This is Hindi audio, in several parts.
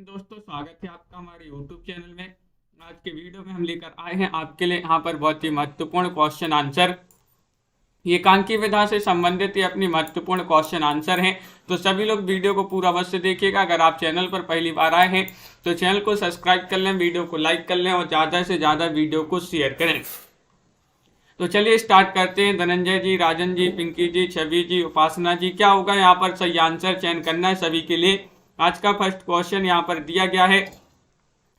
दोस्तों, स्वागत है आपका हमारे YouTube चैनल में। आज के वीडियो में हम लेकर आए हैं आपके लिए यहाँ पर बहुत ही महत्वपूर्ण क्वेश्चन आंसर। एकांकी विधा से संबंधित ये अपनी महत्वपूर्ण क्वेश्चन आंसर हैं, तो सभी लोग वीडियो को पूरा अवश्य देखिएगा। अगर आप चैनल पर पहली बार आए हैं तो चैनल को सब्सक्राइब कर लें, वीडियो को लाइक कर लें और ज़्यादा से ज़्यादा वीडियो को शेयर करें। तो चलिए स्टार्ट करते हैं। धनंजय जी, राजन जी, पिंकी जी, छवि जी, उपासना जी, क्या होगा यहाँ पर सही आंसर चयन करना है सभी के लिए। आज का फर्स्ट क्वेश्चन यहाँ पर दिया गया है,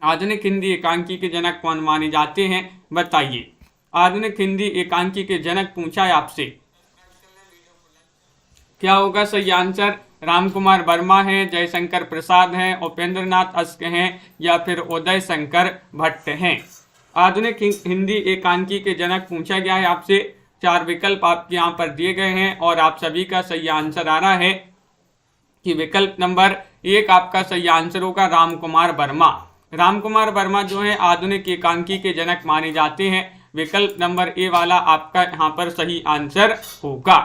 आधुनिक हिंदी एकांकी के जनक कौन माने जाते हैं, बताइए। आधुनिक हिंदी एकांकी के जनक पूछा है आपसे, क्या होगा सही आंसर। राम कुमार वर्मा है, जयशंकर प्रसाद हैं, उपेंद्र नाथ अश्क हैं या फिर उदय शंकर भट्ट हैं। आधुनिक हिंदी एकांकी के जनक पूछा गया है आपसे। 4 विकल्प आपके यहाँ पर दिए गए हैं और आप सभी का सही आंसर आ रहा है कि विकल्प नंबर 1 आपका सही आंसर होगा राम कुमार वर्मा। राम कुमार वर्मा जो है आधुनिक एकांकी के जनक माने जाते हैं। विकल्प नंबर ए वाला आपका यहाँ पर सही आंसर होगा।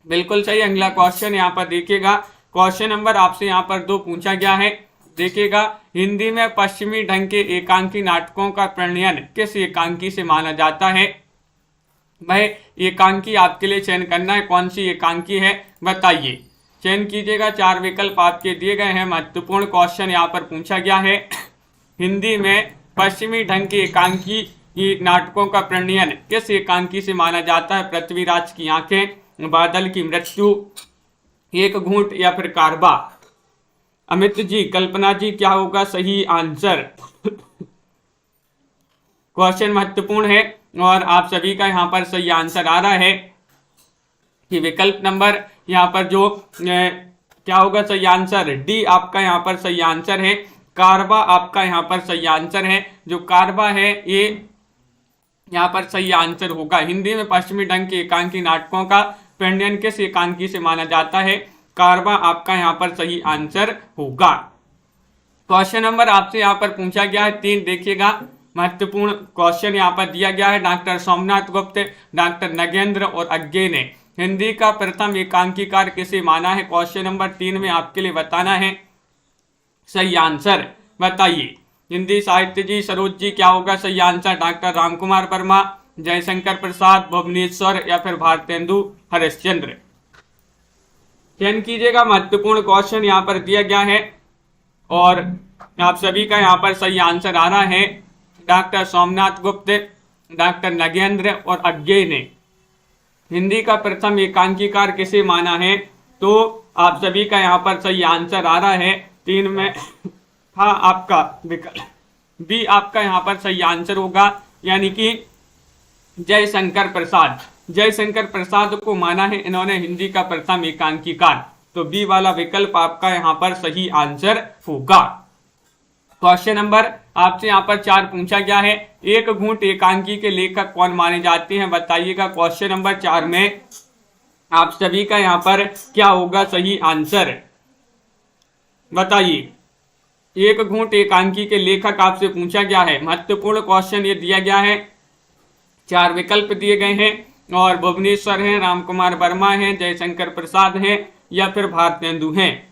बिल्कुल सही। अगला क्वेश्चन यहाँ पर देखिएगा। क्वेश्चन नंबर आपसे यहाँ पर 2 पूछा गया है। देखिएगा, हिंदी में पश्चिमी ढंग के एकांकी नाटकों का प्रणयन किस एकांकी से माना जाता है। भाई एकांकी आपके लिए चयन करना है, कौन सी एकांकी है बताइए, चयन कीजिएगा। 4 विकल्प आपके दिए गए हैं। महत्वपूर्ण क्वेश्चन यहाँ पर पूछा गया है, हिंदी में पश्चिमी ढंग के एकांकी नाटकों का प्रणयन किस एकांकी से माना जाता है। पृथ्वीराज की आंखें, बादल की मृत्यु, एक घूंट या फिर कारबा। अमित जी, कल्पना जी, क्या होगा सही आंसर। क्वेश्चन महत्वपूर्ण है और आप सभी का यहाँ पर सही आंसर आ रहा है कि विकल्प नंबर यहाँ पर जो क्या होगा सही आंसर, डी आपका यहाँ पर सही आंसर है। कारबा आपका यहाँ पर सही आंसर है। जो कारबा है ये यहाँ पर सही आंसर होगा। हिंदी में पश्चिमी ढंग के एकांकी नाटकों का प्रणयन किस एकांकी से माना जाता है। कारबा आपका यहाँ पर सही आंसर होगा। क्वेश्चन नंबर आपसे यहाँ पर पूछा गया है 3। देखिएगा, महत्वपूर्ण क्वेश्चन यहाँ पर दिया गया है। डॉक्टर सोमनाथ गुप्त, डॉक्टर नगेंद्र और अज्ञे ने हिंदी का प्रथम एकांकीकार किसे माना है। क्वेश्चन नंबर 3 में आपके लिए बताना है सही आंसर, बताइए। हिंदी साहित्य जी, सरोज जी, क्या होगा सही आंसर। डॉक्टर राम कुमार वर्मा, जयशंकर प्रसाद, भुवनेश्वर या फिर भारतेंदु हरिश्चंद्र। चयन कीजिएगा। महत्वपूर्ण क्वेश्चन यहाँ पर दिया गया है और आप सभी का यहाँ पर सही आंसर आ रहा है डॉक्टर सोमनाथ गुप्त, डॉक्टर नगेंद्र और अज्ञे ने हिंदी का प्रथम एकांकीकार किसे माना है। तो आप सभी का यहाँ पर सही आंसर आ रहा है 3 में हाँ आपका विकल्प बी आपका यहाँ पर सही आंसर होगा, यानी कि जयशंकर प्रसाद। जयशंकर प्रसाद को माना है इन्होंने हिंदी का प्रथम एकांकीकार, तो बी वाला विकल्प आपका यहाँ पर सही आंसर होगा। क्वेश्चन नंबर आपसे यहाँ पर 4 पूछा गया है, एक घूंट एकांकी के लेखक कौन माने जाते हैं, बताइएगा। क्वेश्चन नंबर 4 में आप सभी का यहाँ पर क्या होगा सही आंसर, बताइए। एक घूंट एकांकी के लेखक आपसे पूछा गया है। महत्वपूर्ण क्वेश्चन ये दिया गया है। 4 विकल्प दिए गए हैं और भुवनेश्वर हैं, राम कुमार वर्मा हैं, जयशंकर प्रसाद हैं या फिर भारतेंदु हैं।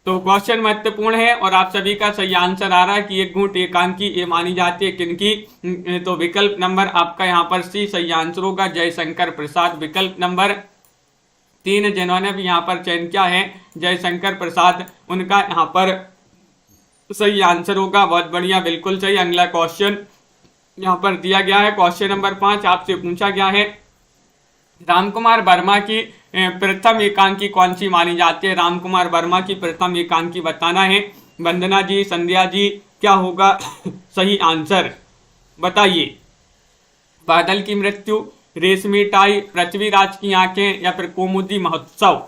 तो क्वेश्चन महत्वपूर्ण है और आप सभी का सही आंसर आ रहा है कि एक घूंट एकांकी ये मानी जाती है किनकी। तो विकल्प नंबर आपका यहाँ पर सी सही आंसर होगा, जयशंकर प्रसाद। विकल्प नंबर 3 जिन्होंने भी यहाँ पर चयन किया है जयशंकर प्रसाद, उनका यहाँ पर सही आंसर होगा। बहुत बढ़िया, बिल्कुल सही। अगला क्वेश्चन यहाँ पर दिया गया है। क्वेश्चन नंबर 5 आपसे पूछा गया है, राम कुमार वर्मा की प्रथम एकांकी कौन सी मानी जाती है। राम कुमार वर्मा की प्रथम एकांकी बताना है। वंदना जी, संध्या जी, क्या होगा सही आंसर, बताइए। बादल की मृत्यु, रेशमी टाई, पृथ्वीराज की आंखें या फिर कौमुदी महोत्सव।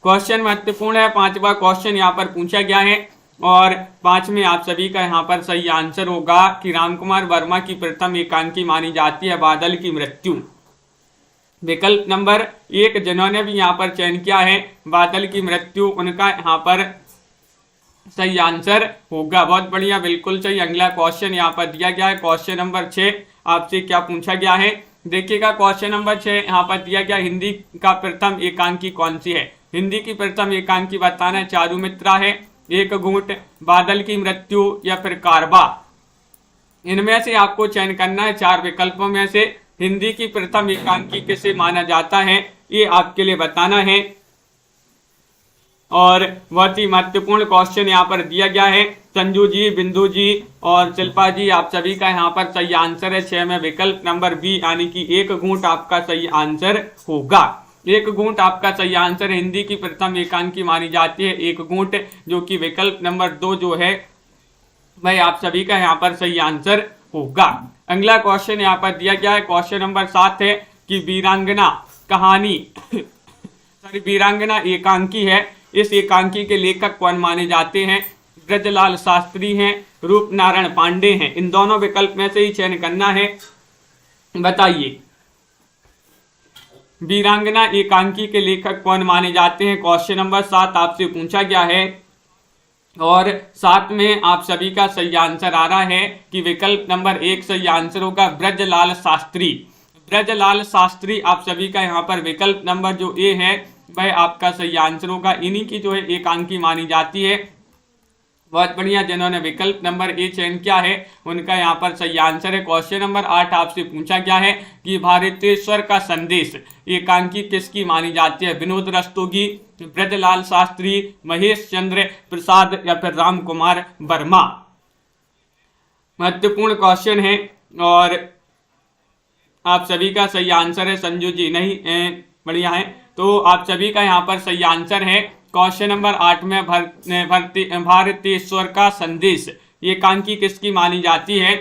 क्वेश्चन महत्वपूर्ण है। 5वां क्वेश्चन यहाँ पर पूछा गया है और 5 में आप सभी का यहाँ पर सही आंसर होगा कि राम कुमार वर्मा की प्रथम एकांकी मानी जाती है बादल की मृत्यु। विकल्प नंबर 1 जिन्होंने भी यहाँ पर चयन किया है बादल की मृत्यु, उनका यहाँ पर सही आंसर होगा। बहुत बढ़िया, बिल्कुल सही। अगला क्वेश्चन यहाँ पर दिया गया है। क्वेश्चन नंबर 6 आपसे क्या पूछा गया है, देखिएगा। क्वेश्चन नंबर 6 यहाँ पर दिया गया, हिंदी का प्रथम एकांकी कौन सी है। हिंदी की प्रथम एकांकी बताना है, चारुमित्रा है, एक घूंट, बादल की मृत्यु या फिर कारबा। इनमें से आपको चयन करना है, चार विकल्पों में से हिंदी की प्रथम एकांकी किसे माना जाता है, ये आपके लिए बताना है। और बहुत ही महत्वपूर्ण क्वेश्चन यहाँ पर दिया गया है। संजू जी, बिंदु जी और शिल्पा जी, आप सभी का यहाँ पर सही आंसर है 6 में विकल्प नंबर बी, यानी कि एक घूंट आपका सही आंसर होगा। एक घूंट आपका सही आंसर है। हिंदी की प्रथम एकांकी मानी जाती है एक घूंट, जो कि विकल्प नंबर 2 जो है भाई आप सभी का यहाँ पर सही आंसर होगा। अगला क्वेश्चन यहाँ पर दिया गया है, क्वेश्चन नंबर 7 है कि वीरांगना कहानी वीरांगना एकांकी है, इस एकांकी के लेखक कौन माने जाते हैं? ब्रजलाल शास्त्री हैं, रूपनारायण पांडे हैं। इन दोनों विकल्प में से ही चयन करना है, बताइए। वीरांगना एकांकी के लेखक कौन माने जाते हैं? क्वेश्चन नंबर 7 आपसे पूछा गया है और 7 में आप सभी का सही आंसर आ रहा है कि विकल्प नंबर 1 सही आंसर होगा, ब्रजलाल शास्त्री। ब्रजलाल शास्त्री आप सभी का यहाँ पर विकल्प नंबर जो ए है वह आपका सही आंसर होगा। इन्हीं की जो है एकांकी मानी जाती है। बहुत बढ़िया, जिन्होंने विकल्प नंबर ए चयन किया है उनका यहाँ पर सही आंसर है। क्वेश्चन नंबर 8 आपसे पूछा गया है कि भारतेश्वर का संदेश एकांकी किसकी मानी जाती है? विनोद रस्तोगी, ब्रजलाल शास्त्री, महेश चंद्र प्रसाद या फिर राम कुमार वर्मा। महत्वपूर्ण क्वेश्चन है और आप सभी का सही आंसर है संजू जी, नहीं बढ़िया है। तो आप सभी का यहाँ पर सही आंसर है क्वेश्चन नंबर 8 में भारतेश्वर का संदेश एकांकी किसकी मानी जाती है?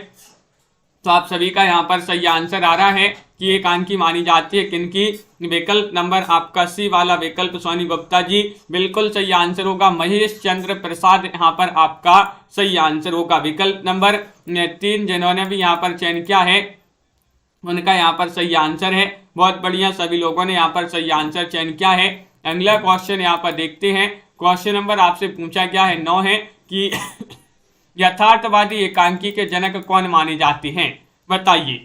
तो आप सभी का यहाँ पर सही आंसर आ रहा है कि एकांकी मानी जाती है किनकी? विकल्प नंबर आपका सी वाला विकल्प सोनी गुप्ता जी, बिल्कुल सही आंसर होगा। महेश चंद्र प्रसाद यहाँ पर आपका सही आंसर होगा। विकल्प नंबर 3 जिन्होंने भी यहाँ पर चयन किया है उनका यहाँ पर सही आंसर है। बहुत बढ़िया, सभी लोगों ने यहाँ पर सही आंसर चयन किया है। अगला क्वेश्चन यहाँ पर देखते हैं। क्वेश्चन नंबर आपसे पूछा गया है 9 है कि यथार्थवादी एकांकी के जनक कौन माने जाते हैं? बताइए।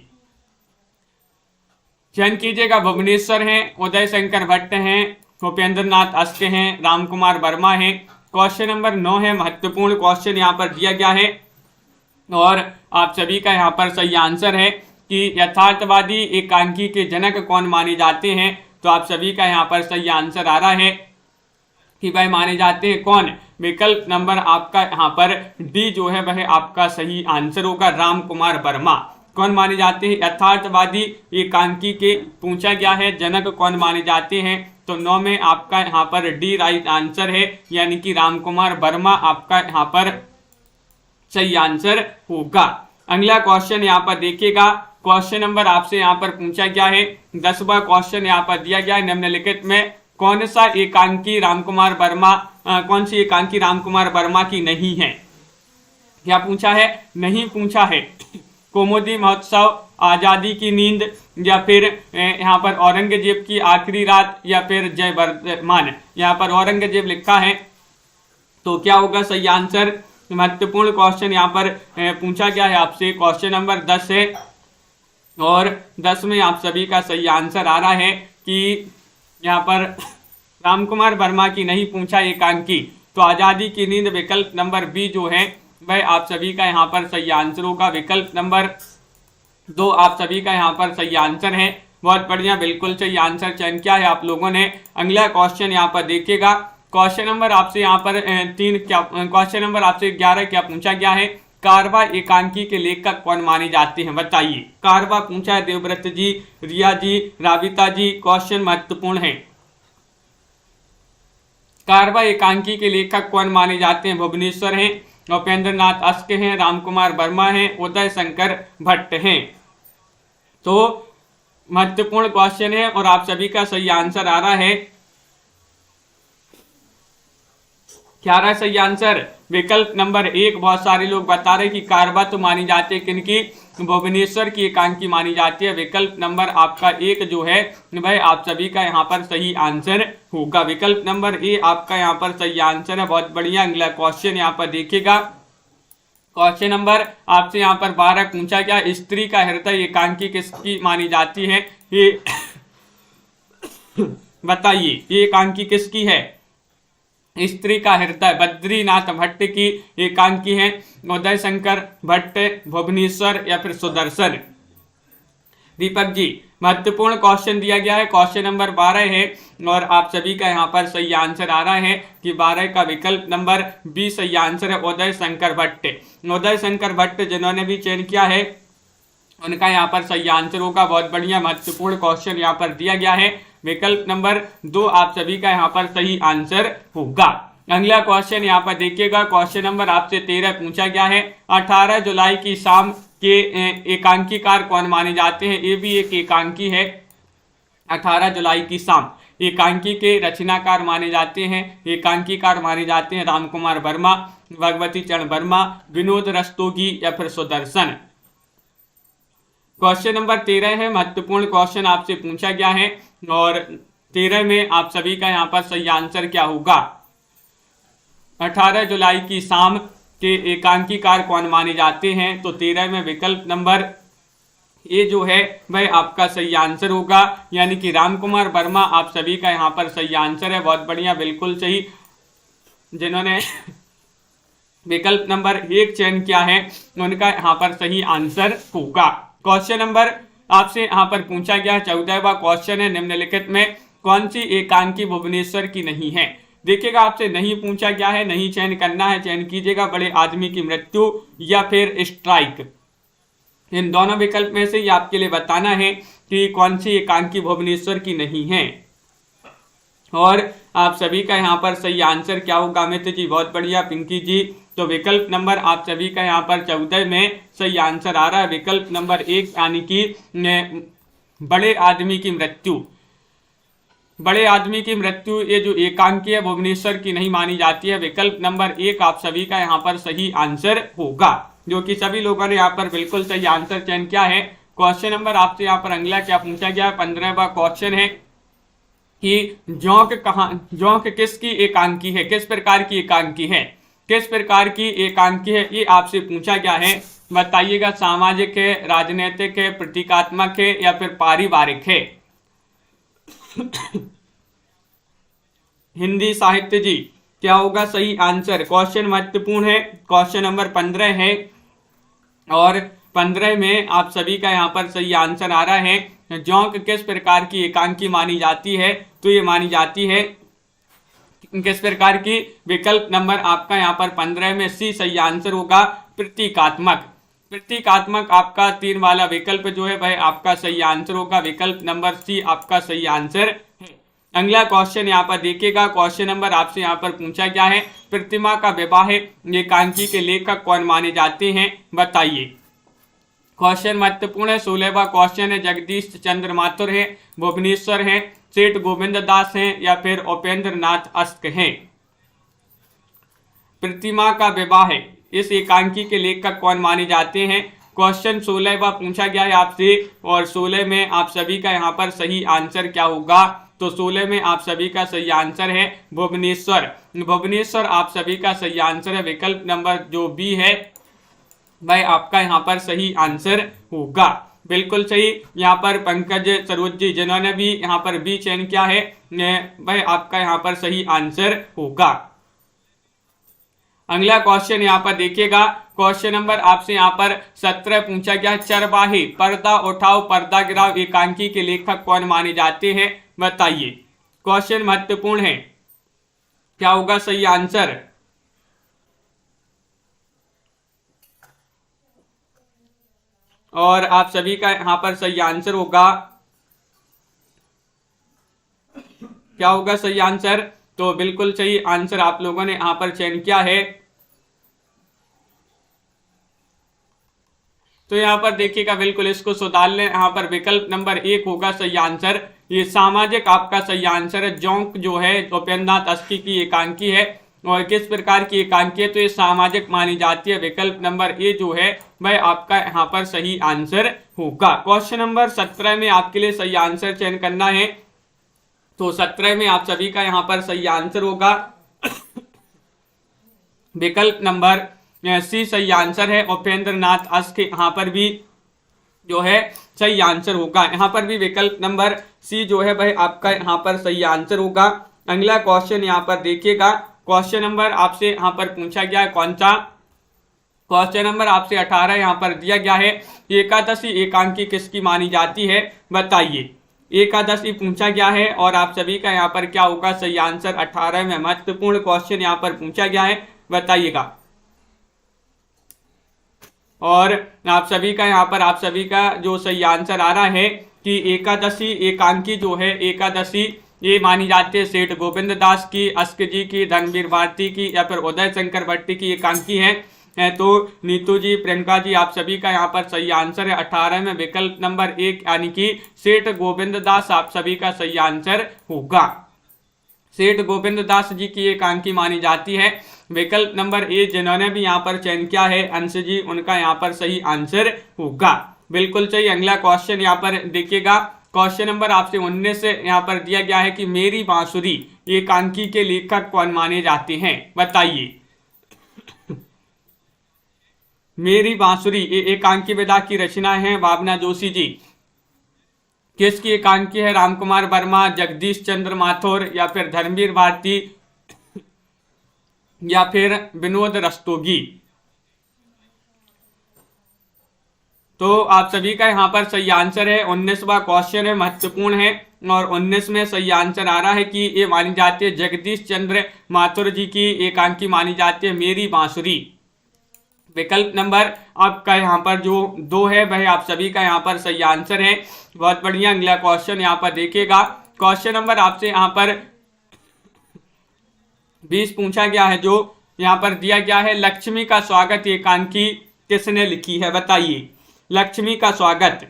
चयन कीजिएगा। भुवनेश्वर हैं, उदय शंकर भट्ट हैं, भूपेंद्र नाथ अस्त हैं, राम कुमार वर्मा हैं। क्वेश्चन नंबर 9 है, महत्वपूर्ण क्वेश्चन यहाँ पर दिया गया है और आप सभी का यहाँ पर सही आंसर है कि यथार्थवादी एकांकी के जनक कौन माने जाते हैं। तो आप सभी का यहाँ पर सही आंसर आ रहा है कि भाई माने जाते हैं कौन? विकल्प नंबर आपका यहाँ पर डी जो है वह आपका सही आंसर होगा, राम कुमार वर्मा। कौन माने जाते हैं? यथार्थवादी एकांकी के पूछा गया है जनक कौन माने जाते हैं, तो 9 में आपका यहाँ पर डी राइट आंसर है, यानी कि राम कुमार वर्मा आपका यहाँ पर सही आंसर होगा। अगला क्वेश्चन यहाँ पर देखिएगा। क्वेश्चन नंबर आपसे यहाँ पर पूछा गया है 10वां क्वेश्चन यहाँ पर दिया गया है, निम्नलिखित में कौन सा एकांकी रामकुमार वर्मा कौन सी एकांकी रामकुमार वर्मा की नहीं है? क्या पूछा है? नहीं पूछा है। कौमुदी महोत्सव, आजादी की नींद या फिर यहाँ पर औरंगजेब की आखिरी रात या फिर जय वर्धमान। यहाँ पर औरंगजेब लिखा है, तो क्या होगा सही आंसर? महत्वपूर्ण क्वेश्चन यहाँ पर पूछा गया है आपसे। क्वेश्चन नंबर 10 है और 10 में आप सभी का सही आंसर आ रहा है कि यहाँ पर रामकुमार वर्मा की नहीं पूछा एकांकी, तो आजादी की नींद विकल्प नंबर बी जो है वह आप सभी का यहाँ पर सही आंसर होगा। विकल्प नंबर 2 आप सभी का यहाँ पर सही आंसर है। बहुत बढ़िया, बिल्कुल सही आंसर चयन किया है आप लोगों ने। अगला क्वेश्चन यहाँ पर देखिएगा। क्वेश्चन नंबर आपसे यहाँ पर 3 क्या क्वेश्चन नंबर आपसे 11 क्या पूछा गया है? कारवा एकांकी के लेखक कौन माने जाते हैं? बताइए। कारवा पूछा है देवव्रत जी, रिया जी, राविता जी। क्वेश्चन महत्वपूर्ण है। कारवा एकांकी के लेखक कौन माने जाते हैं? भुवनेश्वर हैं, भूपेंद्र नाथ अस्त हैं, राम कुमार वर्मा हैं, उदय शंकर भट्ट हैं। तो महत्वपूर्ण क्वेश्चन है और आप सभी का सही आंसर आ रहा है। क्या आ रहा है सही आंसर? विकल्प नंबर 1। बहुत सारे लोग बता रहे कि कारवा तो मानी जाती है किनकी? भुवनेश्वर की एकांकी मानी जाती है। विकल्प नंबर आपका 1 जो है वह आप सभी का यहाँ पर सही आंसर होगा। विकल्प नंबर ए आपका यहाँ पर सही आंसर है। बहुत बढ़िया। अगला क्वेश्चन यहाँ पर देखिएगा। क्वेश्चन नंबर आपसे यहाँ पर 12 पूछा गया, स्त्री का हृदय एकांकी किसकी मानी जाती है? ये बताइए ये एकांकी किसकी है? स्त्री का हृदय बद्रीनाथ भट्ट की एकांकी है। उदय शंकर भट्ट, भुवनेश्वर या फिर सुदर्शन। दीपक जी महत्वपूर्ण क्वेश्चन दिया गया है, क्वेश्चन नंबर 12 है और आप सभी का यहाँ पर सही आंसर आ रहा है कि 12 का विकल्प नंबर बी सही आंसर है, उदय शंकर भट्ट। उदय शंकर भट्ट जिन्होंने भी चयन किया है उनका यहाँ पर सही आंसर होगा। बहुत बढ़िया महत्वपूर्ण क्वेश्चन यहाँ पर दिया गया है, विकल्प नंबर 2 आप सभी का यहाँ पर सही आंसर होगा। अगला क्वेश्चन यहाँ पर देखिएगा, क्वेश्चन नंबर आपसे 13 पूछा गया है। 18 जुलाई की शाम के एकांकीकार कौन माने जाते हैं? ये भी एक एकांकी है। 18 जुलाई की शाम एकांकी के रचनाकार माने जाते हैं, एकांकीकार माने जाते हैं राम कुमार वर्मा, भगवती चरण वर्मा, विनोद रस्तोगी या फिर सुदर्शन। क्वेश्चन नंबर 13 है, महत्वपूर्ण क्वेश्चन आपसे पूछा गया है और 13 में आप सभी का यहाँ पर सही आंसर क्या होगा? 18 जुलाई की शाम के एकांकीकार कौन माने जाते हैं? तो 13 में विकल्प नंबर ए जो है वह आपका सही आंसर होगा, यानी कि राम कुमार वर्मा आप सभी का यहाँ पर सही आंसर है। बहुत बढ़िया, बिल्कुल सही। जिन्होंने विकल्प नंबर 1 चयन किया है उनका यहाँ पर सही आंसर होगा। क्वेश्चन नंबर आपसे यहाँ पर पूछा गया 14वां क्वेश्चन है, निम्नलिखित में कौन सी एकांकी भुवनेश्वर की नहीं है? देखिएगा आपसे नहीं पूछा गया है, नहीं चयन करना है, चयन कीजिएगा बड़े आदमी की मृत्यु या फिर स्ट्राइक। इन दोनों विकल्प में से ही आपके लिए बताना है कि कौन सी एकांकी भुवनेश्वर की नहीं है और आप सभी का यहाँ पर सही आंसर क्या होगा? अमित जी बहुत बढ़िया, पिंकी जी तो विकल्प नंबर आप सभी का यहाँ पर 14 में सही आंसर आ रहा है, विकल्प नंबर 1 यानी कि बड़े आदमी की मृत्यु। बड़े आदमी की मृत्यु ये जो एकांकी है भुवनेश्वर की नहीं मानी जाती है, विकल्प नंबर 1 आप सभी का यहाँ पर सही आंसर होगा, जो कि सभी लोगों ने यहाँ पर बिल्कुल सही आंसर चयन किया है। क्वेश्चन नंबर आपसे यहाँ पर अगला क्या पूछा गया है? 15वां क्वेश्चन है कि जोंक किसकी एकांकी है? किस प्रकार की एकांकी है? किस प्रकार की एकांकी है ये आपसे पूछा गया है। बताइएगा, सामाजिक है, राजनीतिक है, प्रतीकात्मक है या फिर पारिवारिक है? हिंदी साहित्य जी क्या होगा सही आंसर? क्वेश्चन महत्वपूर्ण है, क्वेश्चन नंबर 15 है और 15 में आप सभी का यहाँ पर सही आंसर आ रहा है। जोंक किस प्रकार की एकांकी मानी जाती है? तो ये मानी जाती है किस प्रकार की? विकल्प नंबर आपका यहाँ पर 15 में सी सही आंसर होगा, प्रतीकात्मक। प्रतीकात्मक आपका 3 वाला विकल्प जो है वह आपका सही आंसर होगा, विकल्प नंबर सी आपका सही आंसर है। अगला क्वेश्चन यहाँ पर देखिएगा, क्वेश्चन नंबर आपसे यहाँ पर पूछा गया है, प्रतिमा का विवाह एकांकी के लेखक कौन माने जाते हैं? बताइए। क्वेश्चन महत्वपूर्ण है। 16वां क्वेश्चन है, जगदीश चंद्र माथुर है, भुवनेश्वर है, सेठ गोविंद दास हैं या फिर उपेंद्र नाथ अस्क हैं? प्रतिमा का विवाह इस एकांकी के लेखक कौन माने जाते हैं? क्वेश्चन 16वां पूछा गया है आपसे और 16 में आप सभी का यहाँ पर सही आंसर क्या होगा? तो 16 में आप सभी का सही आंसर है भुवनेश्वर। भुवनेश्वर आप सभी का सही आंसर है, विकल्प नंबर जो बी है वह आपका यहाँ पर सही आंसर होगा, बिल्कुल सही। यहाँ पर पंकज सरोज जी जिन्होंने भी यहाँ पर बी चयन किया है वह आपका यहाँ पर सही आंसर होगा। अगला क्वेश्चन यहाँ पर देखिएगा, क्वेश्चन नंबर आपसे यहाँ पर 17 पूछा गया, चरवाहे पर्दा उठाओ पर्दा गिराओ एकांकी के लेखक कौन माने जाते हैं? बताइए। क्वेश्चन महत्वपूर्ण है, क्या होगा सही आंसर? और आप सभी का यहाँ पर सही आंसर होगा, क्या होगा सही आंसर? तो बिल्कुल सही आंसर आप लोगों ने यहाँ पर चयन किया है। तो यहाँ पर देखिएगा, बिल्कुल इसको सुधार लें, यहाँ पर विकल्प नंबर 1 होगा सही आंसर। ये सामाजिक आपका सही आंसर है। जोंक जो है उपेंद्र नाथ अस्की की एकांकी है और किस प्रकार की एकांकी है? तो ये सामाजिक मानी जाती है, विकल्प नंबर ए जो है वह आपका यहाँ पर सही आंसर होगा। क्वेश्चन नंबर 17 में आपके लिए सही आंसर चयन करना है, तो 17 में आप सभी का यहाँ पर सही आंसर होगा, विकल्प नंबर सी सही आंसर है। उपेंद्र नाथ अस्क यहाँ पर भी जो है सही आंसर होगा। यहाँ पर भी विकल्प नंबर सी जो है वह आपका यहाँ पर सही आंसर होगा। अगला क्वेश्चन यहाँ पर देखिएगा, क्वेश्चन नंबर आपसे यहाँ पर पूछा गया है कौन सा, क्वेश्चन नंबर आपसे 18 यहाँ पर दिया गया है, एकादशी एकांकी किसकी मानी जाती है बताइए। एकादशी पूछा गया है और आप सभी का यहाँ पर क्या होगा सही आंसर। 18 में महत्वपूर्ण क्वेश्चन यहाँ पर पूछा गया है, बताइएगा। और आप सभी का यहाँ पर आप सभी का जो सही आंसर आ रहा है कि एकादशी एकांकी जो है, एकादशी ये मानी जाती है सेठ गोविंद दास की, अस्क जी की, धर्मवीर भारती की या फिर उदय शंकर भट्टी की एकांकी है। तो नीतू जी, प्रियंका जी, आप सभी का यहाँ पर सही आंसर है 18 में विकल्प नंबर 1 यानी कि सेठ गोविंद दास आप सभी का सही आंसर होगा। सेठ गोविंद दास जी की एकांकी मानी जाती है। विकल्प नंबर ए जिन्होंने भी यहाँ पर चयन किया है अंश जी, उनका यहाँ पर सही आंसर होगा, बिल्कुल सही। अगला क्वेश्चन यहाँ पर देखिएगा, क्वेश्चन नंबर आपसे 19 से यहाँ पर दिया गया है कि मेरी बांसुरी एकांकी के लेखक कौन माने जाते हैं बताइए। मेरी बांसुरी एकांकी विधा की रचना है भावना जोशी जी, किसकी एकांकी है, रामकुमार वर्मा, जगदीश चंद्र माथुर या फिर धर्मवीर भारती या फिर विनोद रस्तोगी। तो आप सभी का यहाँ पर सही आंसर है। 19वां क्वेश्चन है, महत्वपूर्ण है और 19 में सही आंसर आ रहा है कि ये मानी जाती है जगदीश चंद्र माथुर जी की एकांकी मानी जाती है मेरी बांसुरी। विकल्प नंबर आपका यहाँ पर जो 2 है वह आप सभी का यहाँ पर सही आंसर है, बहुत बढ़िया। अगला क्वेश्चन यहाँ पर देखिएगा, क्वेश्चन नंबर आपसे यहाँ पर 20 पूछा गया है, जो यहाँ पर दिया गया है लक्ष्मी का स्वागत एकांकी किसने लिखी है बताइए। लक्ष्मी का स्वागत,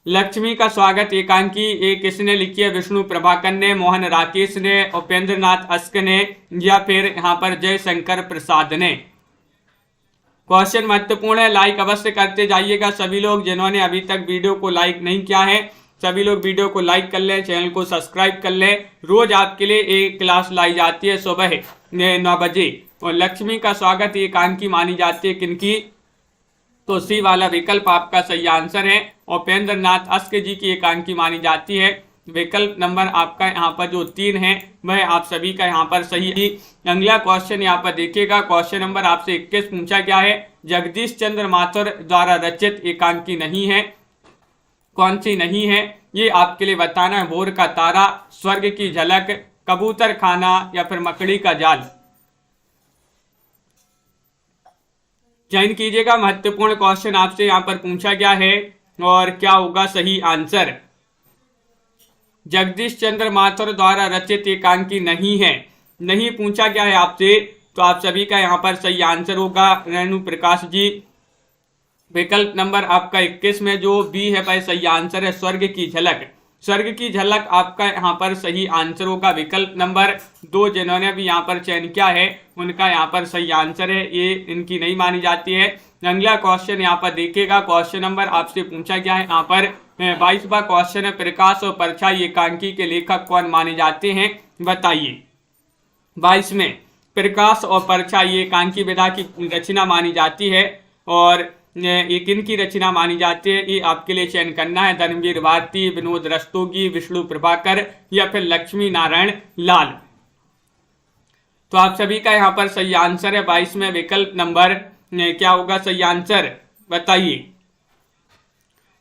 लक्ष्मी का स्वागत एकांकी ये किसने लिखी है, विष्णु प्रभाकर ने, मोहन राकेश ने, उपेंद्र नाथ अस्क ने या फिर यहाँ पर जयशंकर प्रसाद ने। क्वेश्चन महत्वपूर्ण है, लाइक अवश्य करते जाइएगा सभी लोग। जिन्होंने अभी तक वीडियो को लाइक नहीं किया है सभी लोग वीडियो को लाइक कर लें, चैनल को सब्सक्राइब कर लें। रोज आपके लिए एक क्लास लाई जाती है सुबह 9 बजे और लक्ष्मी का स्वागत एकांकी मानी जाती है किनकी, तो सी वाला विकल्प आपका सही आंसर है। उपेंद्र नाथ अस्क जी की एकांकी मानी जाती है। विकल्प नंबर आपका यहाँ पर जो 3 है वह आप सभी का यहाँ पर सही है। अगला क्वेश्चन यहाँ पर देखिएगा, क्वेश्चन नंबर आपसे 21 पूछा गया है, जगदीश चंद्र माथुर द्वारा रचित एकांकी नहीं है, कौन सी नहीं है ये आपके लिए बताना है। भोर का तारा, स्वर्ग की झलक, कबूतर खाना या फिर मकड़ी का जाल। चयन कीजिएगा, महत्वपूर्ण क्वेश्चन आपसे यहाँ पर पूछा गया है और क्या होगा सही आंसर। जगदीश चंद्र माथुर द्वारा रचित एकांकी नहीं है, नहीं पूछा गया है आपसे, तो आप सभी का यहाँ पर सही आंसर होगा रेणु प्रकाश जी। विकल्प नंबर आपका 21 में जो बी है वह सही आंसर है, स्वर्ग की झलक। स्वर्ग की झलक आपका यहाँ पर सही आंसर होगा। विकल्प नंबर 2 जिन्होंने भी यहाँ पर चयन किया है उनका यहाँ पर सही आंसर है, ये इनकी नहीं मानी जाती है। अगला क्वेश्चन यहाँ पर देखिएगा, क्वेश्चन नंबर आपसे पूछा गया है यहाँ पर 22वां क्वेश्चन है, प्रकाश और परछाई एकांकी के लेखक कौन माने जाते हैं बताइए। 22 में प्रकाश और परछाई एकांकी विधा की रचना मानी जाती है और ये किनकी रचना मानी जाती है ये आपके लिए चयन करना है। धर्मवीर भारती, विनोद रस्तोगी, विष्णु प्रभाकर या फिर लक्ष्मी नारायण लाल। तो आप सभी का यहाँ पर सही आंसर है 22 में विकल्प नंबर क्या होगा सही आंसर बताइए।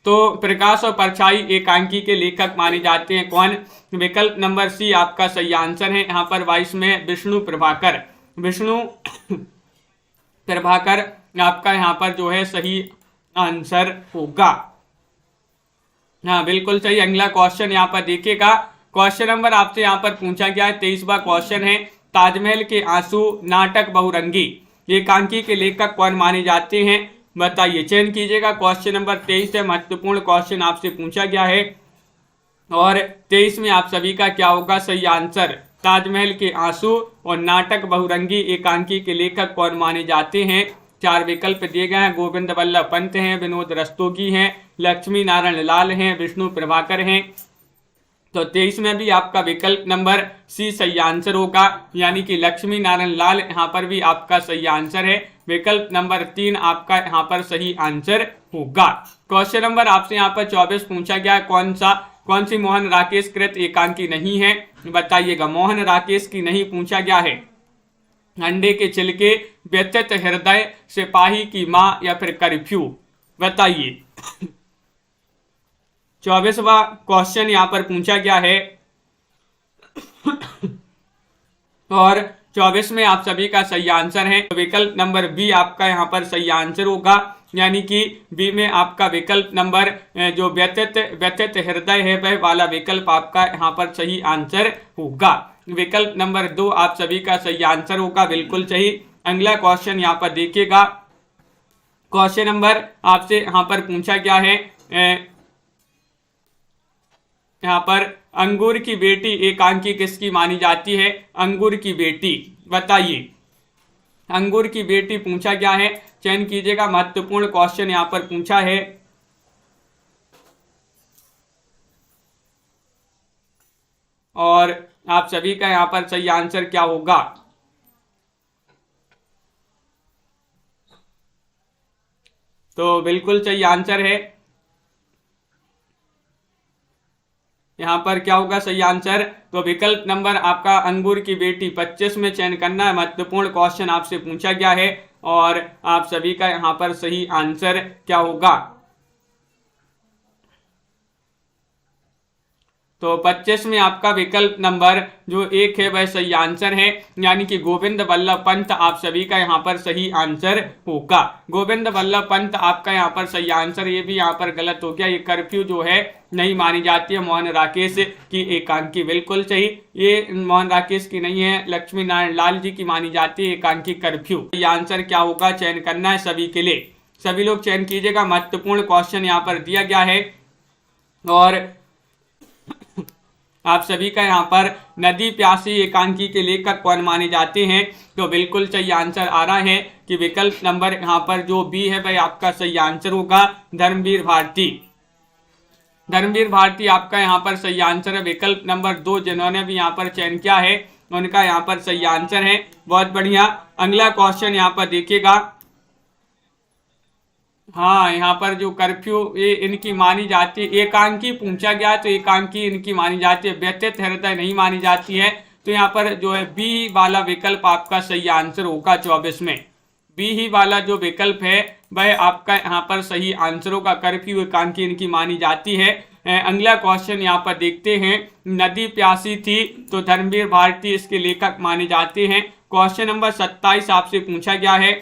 तो प्रकाश और परछाई एकांकी के लेखक माने जाते हैं कौन, विकल्प नंबर सी आपका सही आंसर है। यहाँ पर 22 में विष्णु प्रभाकर, विष्णु प्रभाकर आपका यहाँ पर जो है सही आंसर होगा। हाँ बिल्कुल सही। अगला क्वेश्चन यहाँ पर देखिएगा, क्वेश्चन नंबर आपसे यहाँ पर पूछा गया है 23वां क्वेश्चन है, ताजमहल के आंसू नाटक बहुरंगी एकांकी के लेखक कौन माने जाते हैं बताइए। चयन कीजिएगा, क्वेश्चन नंबर 23 है, महत्वपूर्ण क्वेश्चन आपसे पूछा गया है और 23 में आप सभी का क्या होगा सही आंसर। ताजमहल के आंसू और नाटक बहुरंगी एकांकी के लेखक कौन माने जाते हैं। 4 विकल्प दिए गए हैं, गोविंद वल्लभ पंत हैं, विनोद रस्तोगी हैं, लक्ष्मी नारायण लाल हैं, विष्णु प्रभाकर हैं। तो 23 में भी आपका विकल्प नंबर सी सही आंसर होगा, यानी कि लक्ष्मी नारायण लाल यहाँ पर भी आपका सही आंसर है। विकल्प नंबर 3 आपका यहाँ पर सही आंसर होगा। क्वेश्चन नंबर आपसे यहाँ पर 24 पूछा गया, कौन सी मोहन राकेश कृत एकांकी नहीं है, बताइएगा। मोहन राकेश की नहीं पूछा गया है। अंडे के छिलके, व्यथित हृदय, सिपाही की मां या फिर कर्फ्यू, बताइए। 24वां क्वेश्चन यहाँ पर पूछा गया है और 24 में आप सभी का सही आंसर है विकल्प नंबर बी आपका यहाँ पर सही आंसर होगा, यानी कि बी में आपका विकल्प नंबर जो व्यथित हृदय है वह वाला विकल्प आपका यहाँ पर सही आंसर होगा। विकल्प नंबर 2 आप सभी का सही आंसर होगा, बिल्कुल सही। अगला क्वेश्चन यहाँ पर देखिएगा। क्वेश्चन नंबर आपसे यहाँ पर पूछा गया है, यहाँ पर अंगूर की बेटी एकांकी किसकी मानी जाती है, अंगूर की बेटी, बताइए। अंगूर की बेटी पूछा गया है, चयन कीजिएगा। महत्वपूर्ण क्वेश्चन यहाँ पर पूछा है और आप सभी का यहाँ पर सही आंसर क्या होगा। तो बिल्कुल सही आंसर है, यहाँ पर क्या होगा सही आंसर। तो विकल्प नंबर आपका अंगूर की बेटी 25 में चयन करना है। महत्वपूर्ण क्वेश्चन आपसे पूछा गया है और आप सभी का यहाँ पर सही आंसर क्या होगा। तो 25 में आपका विकल्प नंबर जो 1 है वह सही आंसर है, यानी कि गोविंद वल्लभ पंत आप सभी का यहाँ पर सही आंसर होगा। गोविंद वल्लभ पंत आपका यहाँ पर सही आंसर, ये भी यहाँ पर गलत हो गया। ये कर्फ्यू जो है नहीं मानी जाती है मोहन राकेश की एकांकी, बिल्कुल सही। ये मोहन राकेश की नहीं है, लक्ष्मी नारायण लाल जी की मानी जाती है एकांकी कर्फ्यू। ये आंसर क्या होगा चयन करना है सभी के लिए, सभी लोग चयन कीजिएगा। महत्वपूर्ण क्वेश्चन यहाँ पर दिया गया है और आप सभी का यहाँ पर नदी प्यासी एकांकी के लेखक कौन माने जाते हैं। तो बिल्कुल सही आंसर आ रहा है कि विकल्प नंबर यहाँ पर जो बी है वह आपका सही आंसर होगा, धर्मवीर भारती। धर्मवीर भारती आपका यहाँ पर सही आंसर है। विकल्प नंबर 2 जिन्होंने भी यहाँ पर चयन किया है उनका यहाँ पर सही आंसर है, बहुत बढ़िया। अगला क्वेश्चन यहाँ पर देखिएगा। हाँ, यहाँ पर जो कर्फ्यू ये इनकी मानी जाती है, एकांकी पूछा गया तो एकांकी इनकी मानी जाती है, व्यथित हृदय नहीं मानी जाती है। तो यहाँ पर जो है बी वाला विकल्प आपका सही आंसर होगा। 24 में बी ही वाला जो विकल्प है वह आपका यहाँ पर सही आंसर होगा। कर्फ्यू एकांकी इनकी मानी जाती है। अगला क्वेश्चन यहाँ पर देखते हैं। नदी प्यासी थी तो धर्मवीर भारती इसके लेखक माने जाते हैं। क्वेश्चन नंबर 27 आपसे पूछा गया है।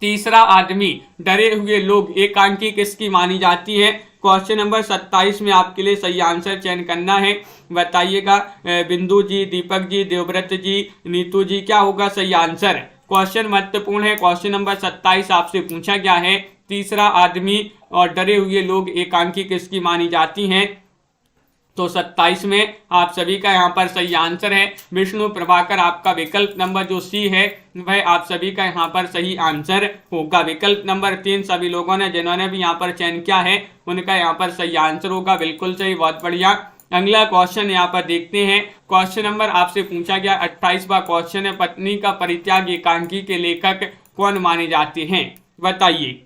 तीसरा आदमी, डरे हुए लोग एकांकी किसकी मानी जाती है। क्वेश्चन नंबर 27 में आपके लिए सही आंसर चयन करना है, बताइएगा। बिंदु जी, दीपक जी, देवव्रत जी, नीतू जी, क्या होगा सही आंसर। क्वेश्चन महत्वपूर्ण है। क्वेश्चन नंबर 27 आपसे पूछा गया है, तीसरा आदमी और डरे हुए लोग एकांकी किसकी मानी जाती हैं। तो 27 में आप सभी का यहाँ पर सही आंसर है विष्णु प्रभाकर। आपका विकल्प नंबर जो सी है वह आप सभी का यहाँ पर सही आंसर होगा। विकल्प नंबर 3 सभी लोगों ने जिन्होंने भी यहाँ पर चयन किया है उनका यहाँ पर सही आंसर होगा, बिल्कुल सही, बहुत बढ़िया। अगला क्वेश्चन यहाँ पर देखते हैं। क्वेश्चन नंबर आपसे पूछा गया 28वां क्वेश्चन है, पत्नी का परित्याग एकांकी के लेखक कौन माने जाते हैं, बताइए।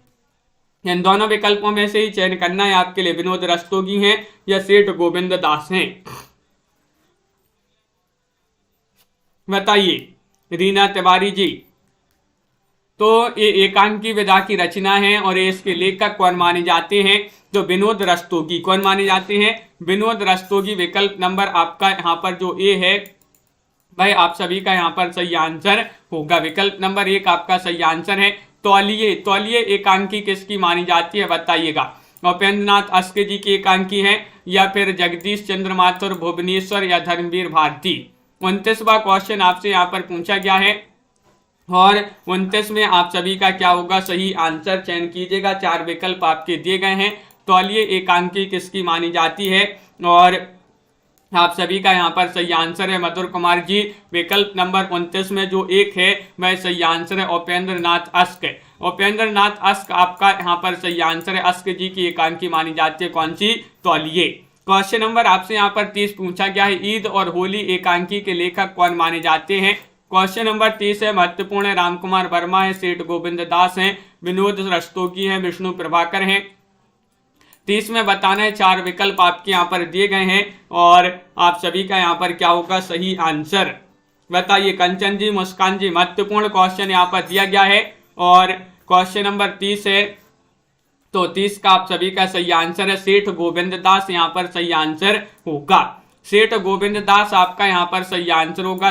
इन दोनों विकल्पों में से ही चयन करना है आपके लिए। विनोद रस्तोगी हैं या सेठ गोविंद दास हैं, बताइए। रीना तिवारी जी। तो ये एकांकी विधा की रचना है और ये इसके लेखक कौन माने जाते हैं। तो विनोद रस्तोगी कौन माने जाते हैं, विनोद रस्तोगी। विकल्प नंबर आपका यहाँ पर जो ए है भाई आप सभी का यहाँ पर सही आंसर होगा। विकल्प नंबर 1 आपका सही आंसर है। तौलिए एकांकी किसकी मानी जाती है, बताइएगा। उपेंद्रनाथ अस्के जी की एकांकी है या फिर जगदीश चंद्र माथुर, भुवनेश्वर या धर्मवीर भारती। 29वां क्वेश्चन आपसे यहाँ पर पूछा गया है और 29 में आप सभी का क्या होगा सही आंसर, चयन कीजिएगा। 4 विकल्प आपके दिए गए हैं। तौलिए एकांकी किसकी मानी जाती है और आप सभी का यहाँ पर सही आंसर है मधुर कुमार जी। विकल्प नंबर 29 में जो 1 है वह सही आंसर है उपेंद्र नाथ अस्क। उपेंद्र नाथ अस्क आपका यहाँ पर सही आंसर है। अस्क जी की एकांकी मानी जाती है कौन सी, तौलिए। क्वेश्चन नंबर आपसे यहाँ पर 30 पूछा गया है, ईद और होली एकांकी के लेखक कौन माने जाते हैं। क्वेश्चन नंबर 30 है, महत्वपूर्ण है, रामकुमार वर्मा है, सेठ गोविंद दास हैं, विनोद रस्तोगी हैं, विष्णु प्रभाकर हैं। 30 में बताना है, 4 विकल्प आपके यहाँ पर दिए गए हैं और आप सभी का यहाँ पर क्या होगा सही आंसर बताइए। कंचन जी, मुस्कान जी, महत्वपूर्ण क्वेश्चन यहाँ पर दिया गया है और क्वेश्चन नंबर 30 है, तो 30 का आप सभी का सही आंसर है सेठ गोविंद दास, यहाँ पर सही आंसर होगा। सेठ गोविंद दास आपका यहाँ पर सही आंसर होगा।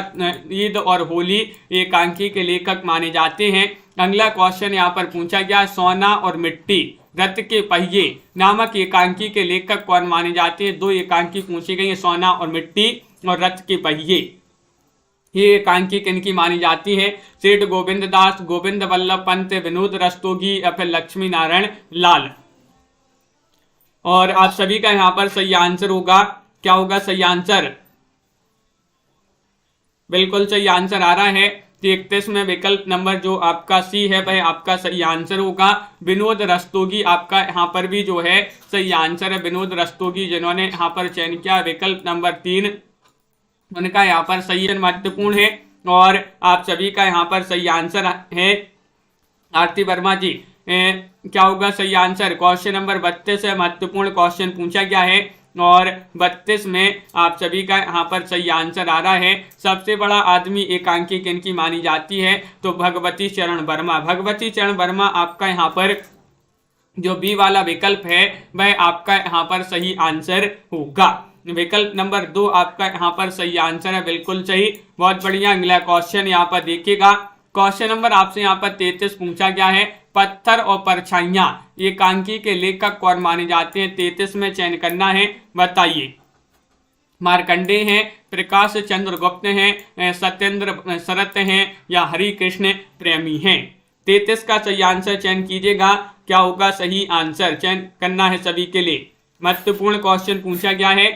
ईद और होली एकांकी के लेखक माने जाते हैं। अगला क्वेश्चन यहाँ पर पूछा गया, सोना और मिट्टी रथ के पहिए नामक एकांकी के लेखक कौन माने जाते हैं। 2 एकांकी पूछी गई है, सोना और मिट्टी और रथ के पहिए। ये एकांकी किनकी मानी जाती है। सेठ गोविंद दास, गोविंद वल्लभ पंत, विनोद रस्तोगी या फिर लक्ष्मी नारायण लाल। और आप सभी का यहाँ पर सही आंसर होगा, क्या होगा सही आंसर, बिल्कुल सही आंसर आ रहा है। 31 में विकल्प नंबर जो आपका सी है वह आपका सही आंसर होगा। विनोद रस्तोगी आपका यहाँ पर भी जो है सही आंसर है। विनोद रस्तोगी जिन्होंने यहाँ पर चयन किया विकल्प नंबर 3, उनका यहाँ पर सही महत्वपूर्ण है और आप सभी का यहाँ पर सही आंसर है। आरती वर्मा जी, क्या होगा सही आंसर। क्वेश्चन नंबर 32 है, महत्वपूर्ण क्वेश्चन पूछा गया है और 32 में आप सभी का यहाँ पर सही आंसर आ रहा है। सबसे बड़ा आदमी एकांकी किनकी मानी जाती है, तो भगवती चरण वर्मा। भगवती चरण वर्मा आपका यहाँ पर जो बी वाला विकल्प है वह आपका यहाँ पर सही आंसर होगा। विकल्प नंबर 2 आपका यहाँ पर सही आंसर है, बिल्कुल सही, बहुत बढ़िया। अगला क्वेश्चन यहाँ पर देखिएगा। क्वेश्चन नंबर आपसे यहाँ पर 33 पूछा गया है, पत्थर और परछाइयां एकांकी के लेखक कौन माने जाते हैं। 33 में चयन करना है, बताइए। मार्कंडेय हैं, प्रकाश चंद्र गुप्त हैं, सत्येंद्र शरत हैं या हरि कृष्ण प्रेमी हैं। 33 का सही आंसर चयन कीजिएगा, क्या होगा सही आंसर, चयन करना है सभी के लिए। महत्वपूर्ण क्वेश्चन पूछा गया है,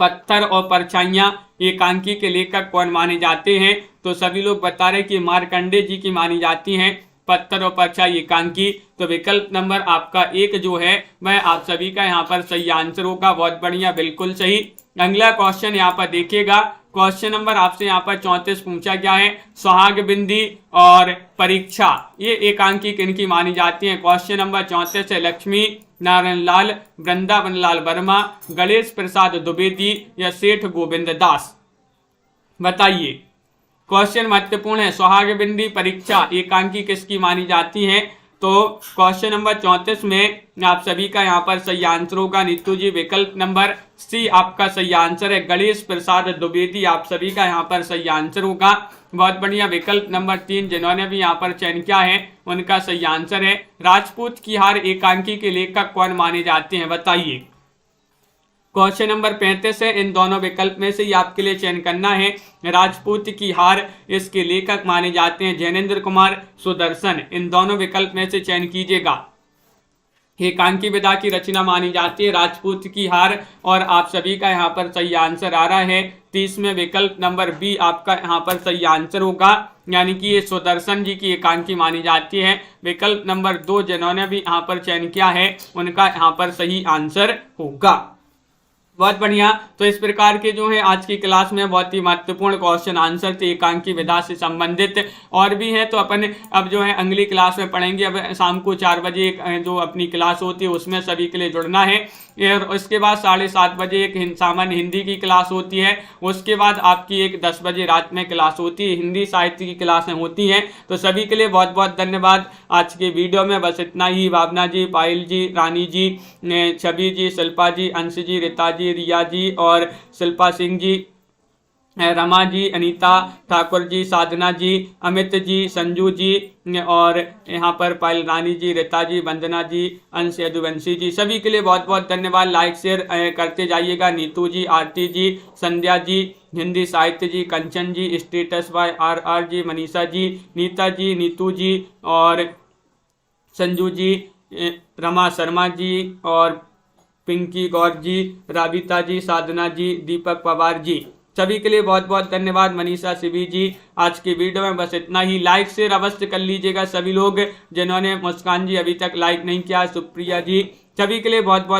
पत्थर और परछाइयां एकांकी के लेखक कौन माने जाते हैं, तो सभी लोग बता रहे कि मार्कंडेय जी की मानी जाती हैं पत्थर और परछाई एकांकी। तो विकल्प नंबर आपका 1 जो है वह आप सभी का यहाँ पर सही आंसर होगा, बहुत बढ़िया, बिल्कुल सही। अगला क्वेश्चन यहाँ पर देखिएगा। क्वेश्चन नंबर आपसे यहाँ पर 34 पूछा गया है, सुहाग बिंदी और परीक्षा ये एकांकी किनकी मानी जाती है। क्वेश्चन नंबर 34 है, लक्ष्मी नारायण लाल, वृंदावन लाल वर्मा, गणेश प्रसाद द्विवेदी या सेठ गोविंद दास, बताइए। क्वेश्चन महत्वपूर्ण है, सुहाग बिंदी परीक्षा एकांकी किसकी मानी जाती है। तो क्वेश्चन नंबर 34 में आप सभी का यहाँ पर सही आंसर होगा नीतू जी, विकल्प नंबर सी आपका सही आंसर है। गणेश प्रसाद द्विवेदी आप सभी का यहाँ पर सही आंसर होगा, बहुत बढ़िया। विकल्प नंबर 3 जिन्होंने भी यहाँ पर चयन किया है उनका सही आंसर है। राजपूत की हार एकांकी के लेखक कौन माने जाते हैं, बताइए। क्वेश्चन नंबर 35 है, इन दोनों विकल्प में से ही आपके लिए चयन करना है। राजपूत की हार इसके लेखक माने जाते हैं जैनेन्द्र कुमार, सुदर्शन, इन दोनों विकल्प में से चयन कीजिएगा। एकांकी विधा की रचना मानी जाती है राजपूत की हार और आप सभी का यहाँ पर सही आंसर आ रहा है 30 में विकल्प नंबर बी आपका यहाँ पर सही आंसर होगा, यानी कि ये सुदर्शन जी की एकांकी मानी जाती है। विकल्प नंबर 2 जिन्होंने भी यहाँ पर चयन किया है उनका यहाँ पर सही आंसर होगा, बहुत बढ़िया। तो इस प्रकार के जो है आज की क्लास में बहुत ही महत्वपूर्ण क्वेश्चन आंसर थे एकांकी विधा से संबंधित, और भी हैं तो अपन अब जो है अगली क्लास में पढ़ेंगे। अब शाम को 4 बजे जो अपनी क्लास होती है उसमें सभी के लिए जुड़ना है, और उसके बाद 7:30 बजे एक सामान्य हिंदी की क्लास होती है, उसके बाद आपकी एक 10 बजे रात में क्लास होती है, हिंदी साहित्य की क्लासें होती हैं। तो सभी के लिए बहुत बहुत धन्यवाद। आज के वीडियो में बस इतना ही। भावना जी, पायल जी, रानी जी, छवि जी, शिल्पा जी, अंश जी, रीता जी, रिया जी और शिल्पा सिंह जी, रमा जी, अनीता ठाकुर जी, साधना जी, अमित जी, संजू जी और यहाँ पर पायल रानी जी, रीता जी, वंदना जी, अंश यदुवंशी जी, सभी के लिए बहुत बहुत धन्यवाद। लाइक शेयर करते जाइएगा। नीतू जी, आरती जी, संध्या जी, हिंदी साहित्य जी, कंचन जी, स्टेटस बाय RR जी, मनीषा जी, नीता जी, नीतू जी और संजू जी, रमा शर्मा जी और पिंकी गौर जी, राबिता जी, साधना जी, दीपक पवार जी, सभी के लिए बहुत बहुत धन्यवाद। मनीषा सिबी जी, आज की वीडियो में बस इतना ही। लाइक शेयर अवश्य कर लीजिएगा सभी लोग, जिन्होंने, मुस्कान जी अभी तक लाइक नहीं किया, सुप्रिया जी, सभी के लिए बहुत बहुत